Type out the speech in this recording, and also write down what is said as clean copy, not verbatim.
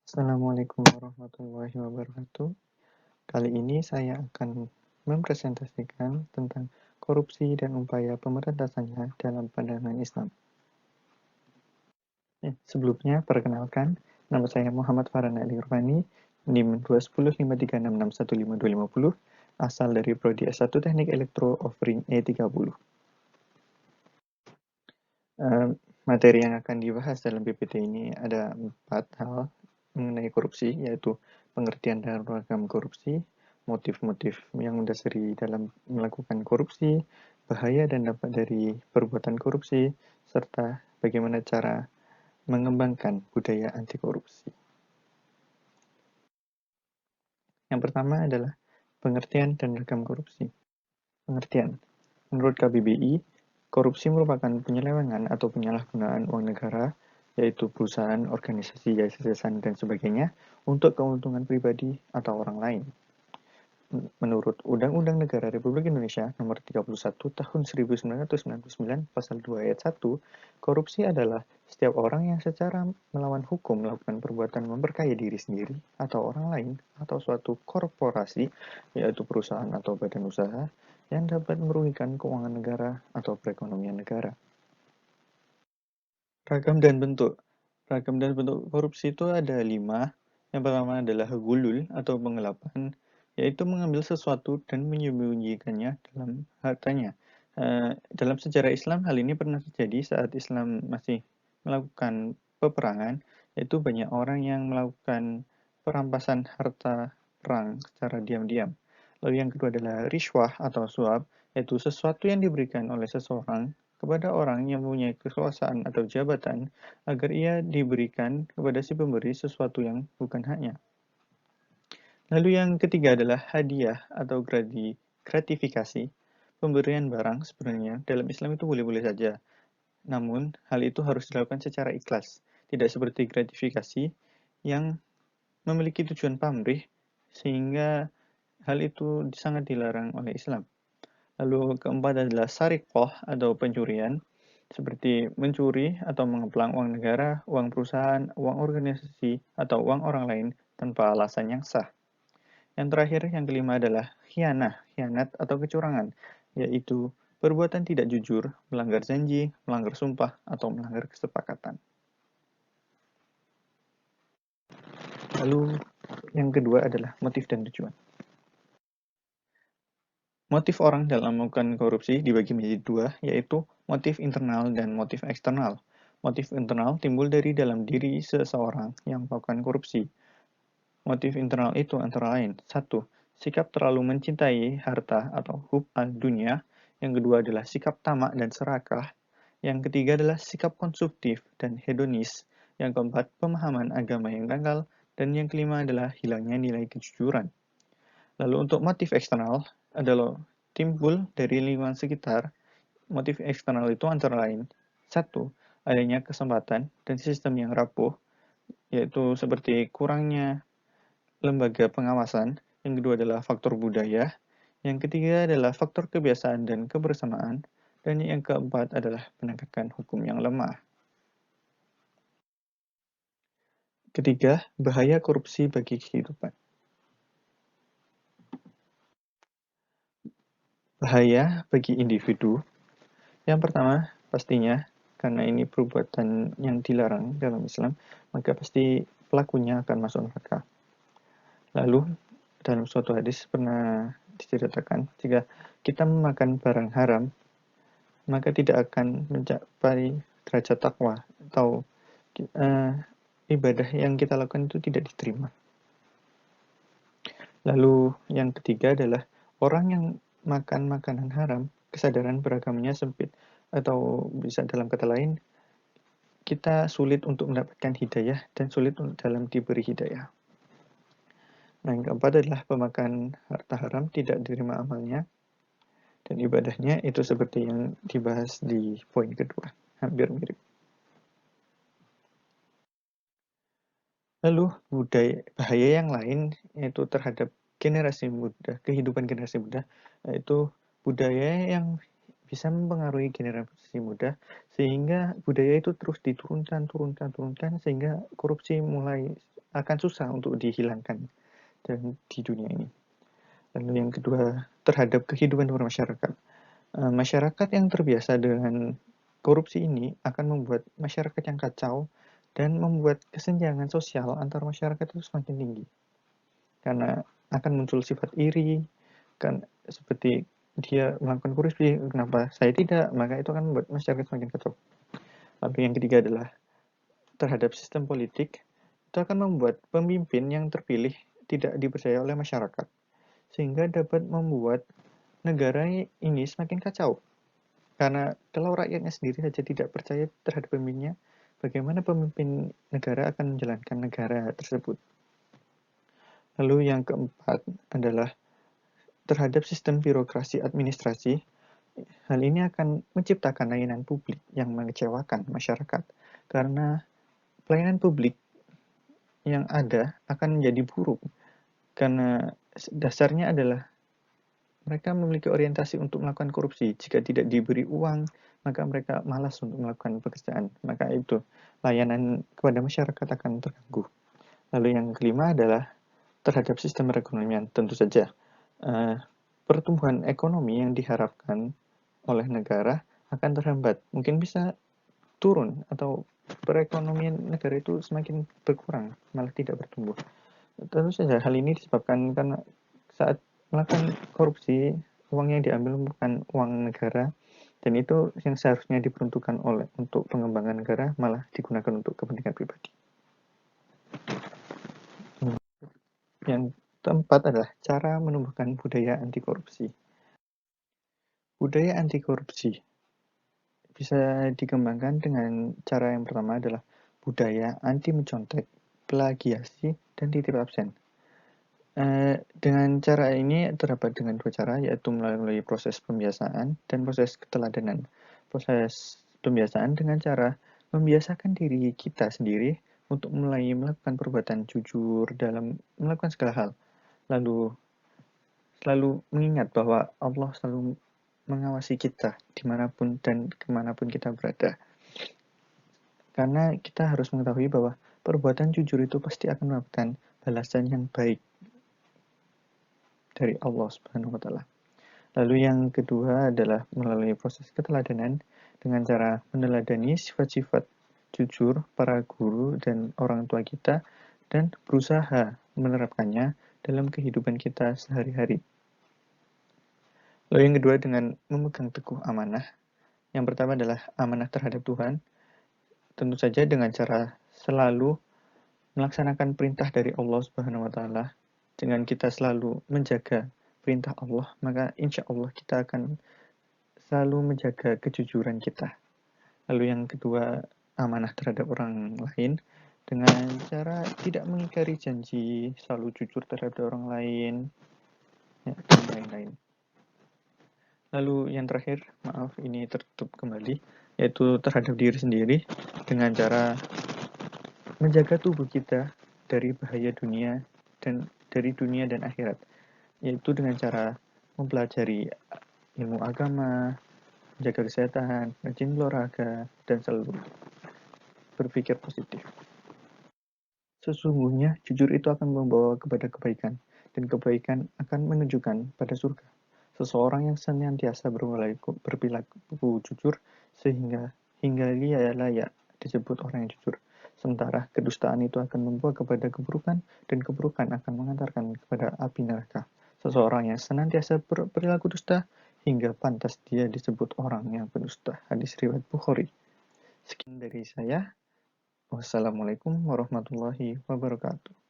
Assalamualaikum warahmatullahi wabarakatuh. Kali ini saya akan mempresentasikan tentang korupsi dan upaya pemberantasannya dalam pandangan Islam. Sebelumnya, perkenalkan, nama saya Muhammad Farhan Ali Irfani, NIM 21053661525, asal dari Prodi S1 Teknik Elektro offering E30. Materi yang akan dibahas dalam PPT ini ada 4 hal mengenai korupsi, yaitu pengertian dan ragam korupsi, motif-motif yang mendasari dalam melakukan korupsi, bahaya dan dampak dari perbuatan korupsi, serta bagaimana cara mengembangkan budaya anti korupsi. Yang pertama adalah pengertian dan ragam korupsi. Pengertian. Menurut KBBI, korupsi merupakan penyelewengan atau penyalahgunaan uang negara, yaitu perusahaan, organisasi, yayasan, dan sebagainya, untuk keuntungan pribadi atau orang lain. Menurut Undang-Undang Negara Republik Indonesia Nomor 31 Tahun 1999 Pasal 2 Ayat 1, korupsi adalah setiap orang yang secara melawan hukum melakukan perbuatan memperkaya diri sendiri atau orang lain atau suatu korporasi, yaitu perusahaan atau badan usaha, yang dapat merugikan keuangan negara atau perekonomian negara. Ragam dan bentuk. Ragam dan bentuk korupsi itu ada 5. Yang pertama adalah gulul atau penggelapan, yaitu mengambil sesuatu dan menyembunyikannya dalam hartanya. Dalam sejarah Islam, hal ini pernah terjadi saat Islam masih melakukan peperangan, yaitu banyak orang yang melakukan perampasan harta perang secara diam-diam. Lalu yang kedua adalah riswah atau suap, yaitu sesuatu yang diberikan oleh seseorang kepada orang yang mempunyai kekuasaan atau jabatan agar ia diberikan kepada si pemberi sesuatu yang bukan haknya. Lalu yang ketiga adalah hadiah atau gratifikasi. Pemberian barang sebenarnya dalam Islam itu boleh-boleh saja. Namun, hal itu harus dilakukan secara ikhlas. Tidak seperti gratifikasi yang memiliki tujuan pamrih sehingga hal itu sangat dilarang oleh Islam. Lalu keempat adalah sarikoh atau pencurian, seperti mencuri atau mengeplang uang negara, uang perusahaan, uang organisasi, atau uang orang lain tanpa alasan yang sah. Yang terakhir, yang kelima adalah khianat atau kecurangan, yaitu perbuatan tidak jujur, melanggar janji, melanggar sumpah, atau melanggar kesepakatan. Lalu yang kedua adalah motif dan tujuan. Motif orang dalam melakukan korupsi dibagi menjadi 2, yaitu motif internal dan motif eksternal. Motif internal timbul dari dalam diri seseorang yang melakukan korupsi. Motif internal itu antara lain: 1. Sikap terlalu mencintai harta atau hub al-dunya. Yang kedua adalah sikap tamak dan serakah. Yang ketiga adalah sikap konsumtif dan hedonis. Yang keempat, pemahaman agama yang dangkal. Dan yang kelima adalah hilangnya nilai kejujuran. Lalu untuk motif eksternal adalah timbul dari lingkungan sekitar. Motif eksternal itu antara lain: 1. Adanya kesempatan dan sistem yang rapuh, yaitu seperti kurangnya lembaga pengawasan. Yang kedua adalah faktor budaya. Yang ketiga adalah faktor kebiasaan dan kebersamaan. Dan yang keempat adalah penegakan hukum yang lemah. Ketiga, bahaya korupsi bagi kehidupan. Bahaya bagi individu. Yang pertama, pastinya karena ini perbuatan yang dilarang dalam Islam, maka pasti pelakunya akan masuk neraka. Lalu, dalam suatu hadis pernah diceritakan, jika kita memakan barang haram, maka tidak akan mencapai derajat takwa atau ibadah yang kita lakukan itu tidak diterima. Lalu yang ketiga adalah orang yang makan makanan haram, kesadaran beragamanya sempit, atau bisa dalam kata lain, kita sulit untuk mendapatkan hidayah dan sulit dalam diberi hidayah. Nah, yang keempat adalah pemakan harta haram tidak diterima amalnya dan ibadahnya, itu seperti yang dibahas di poin kedua, hampir mirip. Lalu bahaya yang lain yaitu terhadap generasi muda, kehidupan generasi muda, yaitu budaya yang bisa mempengaruhi generasi muda sehingga budaya itu terus diturunkan sehingga korupsi mulai akan susah untuk dihilangkan dan di dunia ini. Lalu yang kedua, terhadap kehidupan bermasyarakat. Masyarakat yang terbiasa dengan korupsi ini akan membuat masyarakat yang kacau dan membuat kesenjangan sosial antar masyarakat itu semakin tinggi. Karena akan muncul sifat iri, kan seperti dia melakukan korupsi, kenapa saya tidak? Maka itu akan membuat masyarakat semakin kacau. Lalu yang ketiga adalah terhadap sistem politik, itu akan membuat pemimpin yang terpilih tidak dipercaya oleh masyarakat, sehingga dapat membuat negara ini semakin kacau. Karena kalau rakyatnya sendiri saja tidak percaya terhadap pemimpinnya, bagaimana pemimpin negara akan menjalankan negara tersebut? Lalu yang keempat adalah terhadap sistem birokrasi administrasi. Hal ini akan menciptakan layanan publik yang mengecewakan masyarakat, karena pelayanan publik yang ada akan menjadi buruk, karena dasarnya adalah mereka memiliki orientasi untuk melakukan korupsi. Jika tidak diberi uang, maka mereka malas untuk melakukan pekerjaan. Maka itu, layanan kepada masyarakat akan terganggu. Lalu yang kelima adalah terhadap sistem perekonomian. Tentu saja, pertumbuhan ekonomi yang diharapkan oleh negara akan terhambat. Mungkin bisa turun atau perekonomian negara itu semakin berkurang, malah tidak bertumbuh. Tentu saja hal ini disebabkan karena saat melakukan korupsi, uang yang diambil bukan uang negara, dan itu yang seharusnya diperuntukkan untuk pengembangan negara malah digunakan untuk kepentingan pribadi. Yang keempat adalah cara menumbuhkan budaya anti korupsi. Budaya anti korupsi bisa dikembangkan dengan cara yang pertama adalah budaya anti mencontek, plagiasi, dan titip absen. Dengan cara ini terdapat dengan dua cara, yaitu melalui proses pembiasaan dan proses keteladanan. Proses pembiasaan dengan cara membiasakan diri kita sendiri untuk mulai melakukan perbuatan jujur dalam melakukan segala hal. Lalu selalu mengingat bahwa Allah selalu mengawasi kita dimanapun dan kemanapun kita berada. Karena kita harus mengetahui bahwa perbuatan jujur itu pasti akan mendapatkan balasan yang baik dari Allah Subhanahu wa taala. Lalu yang kedua adalah melalui proses keteladanan dengan cara meneladani sifat-sifat jujur para guru dan orang tua kita dan berusaha menerapkannya dalam kehidupan kita sehari-hari. Lalu yang kedua dengan memegang teguh amanah. Yang pertama adalah amanah terhadap Tuhan. Tentu saja dengan cara selalu melaksanakan perintah dari Allah Subhanahu wa taala. Dengan kita selalu menjaga perintah Allah, maka insya Allah kita akan selalu menjaga kejujuran kita. Lalu yang kedua, amanah terhadap orang lain dengan cara tidak mengingkari janji, selalu jujur terhadap orang lain, ya, dan lain-lain. Lalu yang terakhir, maaf ini tertutup kembali, yaitu terhadap diri sendiri dengan cara menjaga tubuh kita dari bahaya dunia dan akhirat, yaitu dengan cara mempelajari ilmu agama, menjaga kesehatan, rajin olahraga, dan selalu berpikir positif. Sesungguhnya jujur itu akan membawa kepada kebaikan, dan kebaikan akan menunjukkan pada surga. Seseorang yang senantiasa berperilaku jujur sehingga hingga dia layak disebut orang yang jujur. Sementara kedustaan itu akan membawa kepada keburukan, dan keburukan akan mengantarkan kepada api neraka. Seseorang yang senantiasa berperilaku dusta hingga pantas dia disebut orang yang pendusta. Hadis riwayat Bukhari. Sekian dari saya. Wassalamualaikum warahmatullahi wabarakatuh.